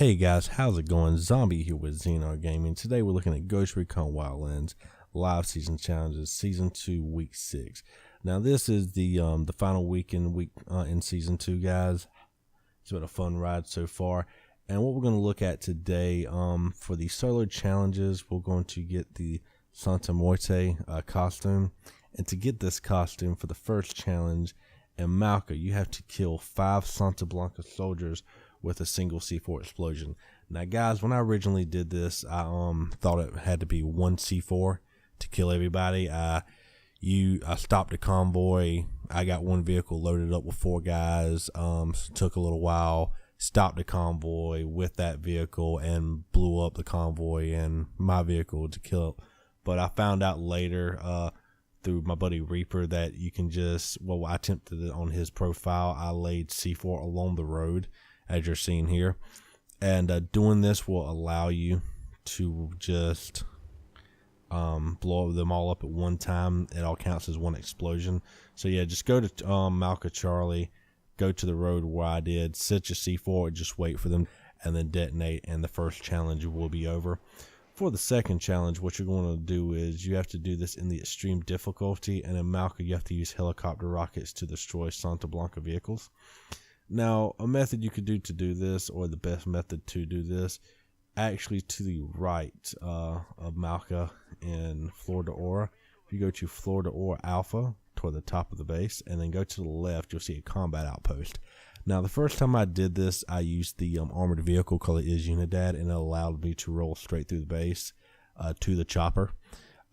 Hey guys, how's it going? Zombie here with Xenar Gaming. Today we're looking at Ghost Recon Wildlands Live Season Challenges, Season 2, Week 6. Now this is the final week in Season 2, guys. It's been a fun ride so far. And what we're going to look at today, for the solo challenges, we're going to get the Santa Muerte costume. And to get this costume for the first challenge in Malca, you have to kill 5 Santa Blanca soldiers with a single C4 explosion. Now guys, when I originally did this, I thought it had to be 1 C4 to kill everybody. I stopped the convoy. I got one vehicle loaded up with 4 guys. Took a little while, stopped the convoy with that vehicle and blew up the convoy and my vehicle to kill it. But I found out later through my buddy Reaper that you can just, well, I attempted it on his profile. I laid C4 along the road, as you're seeing here, and doing this will allow you to just blow them all up at one time. It all counts as one explosion. So yeah, just go to Malca Charlie, go to the road where I did, set your C4, just wait for them, and then detonate, and the first challenge will be over. For the second challenge, what you're going to do is you have to do this in the extreme difficulty, and in Malca you have to use helicopter rockets to destroy Santa Blanca vehicles. Now, a method you could do to do this, or the best method to do this, actually to the right of Malca in Flor de Ora. If you go to Flor de Ora Alpha toward the top of the base, and then go to the left, you'll see a combat outpost. Now, the first time I did this, I used the armored vehicle called Is Unidad, and it allowed me to roll straight through the base to the chopper.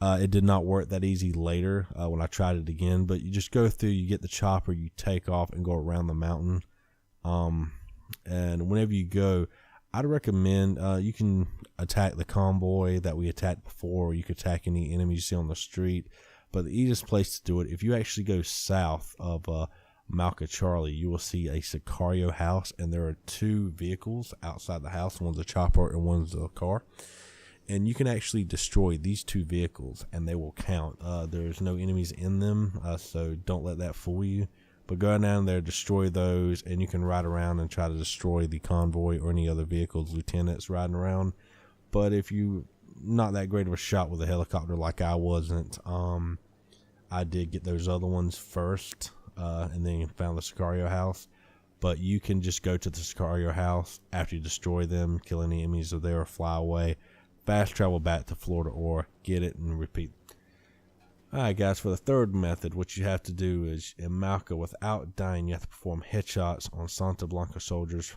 It did not work that easy later when I tried it again, but you just go through, you get the chopper, you take off and go around the mountain. And whenever you go, I'd recommend you can attack the convoy that we attacked before, or you could attack any enemies you see on the street. But the easiest place to do it, if you actually go south of Malca Charlie, you will see a Sicario house, and there are 2 vehicles outside the house. One's a chopper and one's a car. And you can actually destroy these 2 vehicles, and they will count. There's no enemies in them, so don't let that fool you. But go down there, destroy those, and you can ride around and try to destroy the convoy or any other vehicles, lieutenants riding around. But if you not that great of a shot with a helicopter like I wasn't, I did get those other ones first, and then found the Sicario house. But you can just go to the Sicario house after you destroy them, kill any enemies are there, or fly away, fast travel back to Flor de Ora, get it, and repeat. Alright guys, for the third method, what you have to do is, in Malca, without dying, you have to perform headshots on Santa Blanca soldiers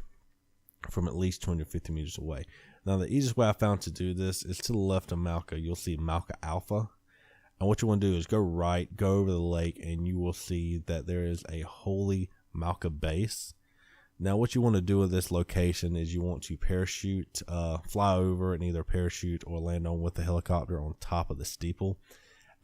from at least 250 meters away. Now the easiest way I found to do this is to the left of Malca. You'll see Malca Alpha. And what you want to do is go right, go over the lake, and you will see that there is a Holy Malca base. Now what you want to do with this location is you want to parachute, fly over and either parachute or land on with the helicopter on top of the steeple.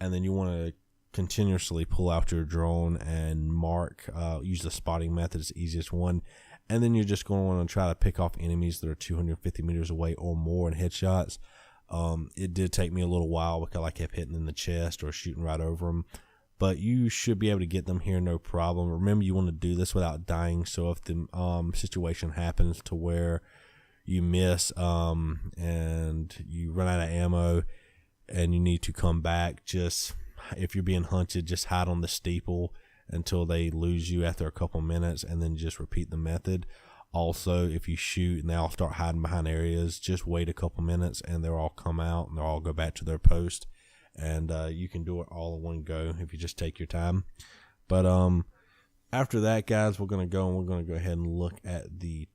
And then you want to continuously pull out your drone and mark, use the spotting method, it's the easiest one. And then you're just going to want to try to pick off enemies that are 250 meters away or more in headshots. It did take me a little while because I kept hitting in the chest or shooting right over them. But you should be able to get them here no problem. Remember, you want to do this without dying. So if the situation happens to where you miss and you run out of ammo, and you need to come back, just if you're being hunted, just hide on the steeple until they lose you after a couple minutes, and then just repeat the method. Also, if you shoot and they all start hiding behind areas, just wait a couple minutes and they'll all come out and they'll all go back to their post. And you can do it all in one go if you just take your time. But after that, guys, we're going to go ahead and look at the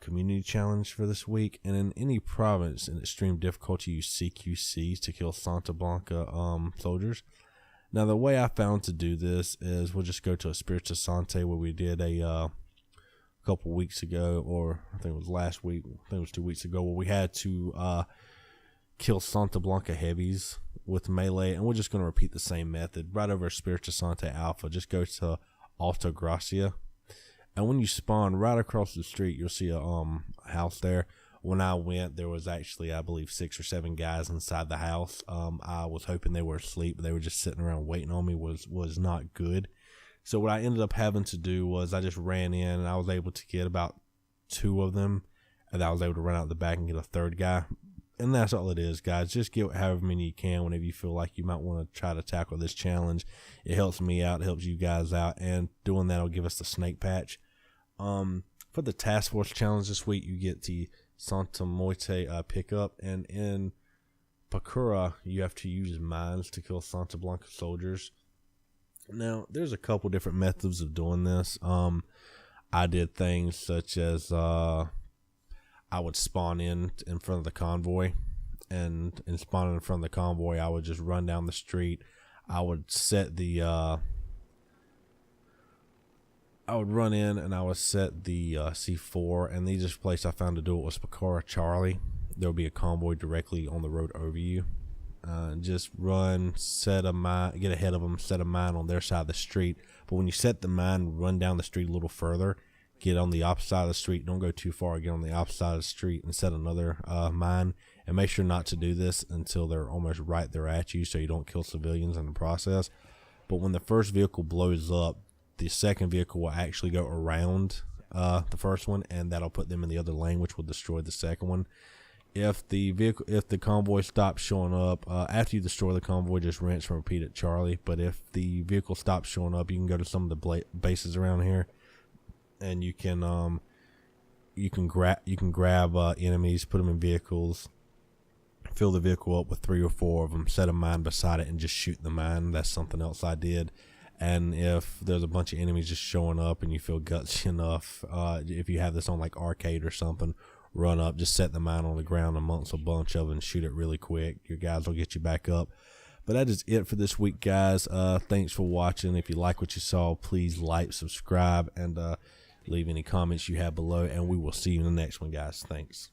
community challenge for this week. And in any province in extreme difficulty, use CQCs to kill Santa Blanca soldiers. Now the way I found to do this is we'll just go to Espiritu Santo, where we did a couple weeks ago, or I think it was last week, I think it was 2 weeks ago, where we had to kill Santa Blanca heavies with melee. And we're just going to repeat the same method right over Espiritu Santo Alpha. Just go to Alta Gracia. And when you spawn right across the street, you'll see a house there. When I went, there was actually, I believe, 6 or 7 guys inside the house. I was hoping they were asleep, but they were just sitting around waiting on me. Was not good. So what I ended up having to do was I just ran in, and I was able to get about 2 of them, and I was able to run out the back and get a third guy. And that's all it is, guys. Just get however many you can whenever you feel like you might want to try to tackle this challenge. It helps me out. It helps you guys out. And doing that will give us the snake patch. For the task force challenge this week, you get the Santa Muerte pickup. And in Pakura, you have to use mines to kill Santa Blanca soldiers. Now, there's a couple different methods of doing this. I did things such as... I would spawn in front of the convoy, and in spawning in front of the convoy, I would just run down the street. I would set the I would run in and I would set the C4, and the easiest place I found to do it was Pakora Charlie. There will be a convoy directly on the road over you. Just run, set a mine, get ahead of them, set a mine on their side of the street. But when you set the mine, run down the street a little further. Get on the opposite side of the street. Don't go too far. Get on the opposite side of the street and set another mine. And make sure not to do this until they're almost right there at you, so you don't kill civilians in the process. But when the first vehicle blows up, the second vehicle will actually go around the first one, and that'll put them in the other lane, which will destroy the second one. If the convoy stops showing up after you destroy the convoy, just rinse and repeat at Charlie. But if the vehicle stops showing up, you can go to some of the bases around here. And you can grab enemies, put them in vehicles, fill the vehicle up with 3 or 4 of them, set a mine beside it, and just shoot the mine. That's something else I did. And if there's a bunch of enemies just showing up and you feel gutsy enough, if you have this on like arcade or something, run up, just set the mine on the ground amongst a bunch of them and shoot it really quick. Your guys will get you back up. But that is it for this week, guys. Thanks for watching. If you like what you saw, please like, subscribe, and leave any comments you have below, and we will see you in the next one, guys. Thanks.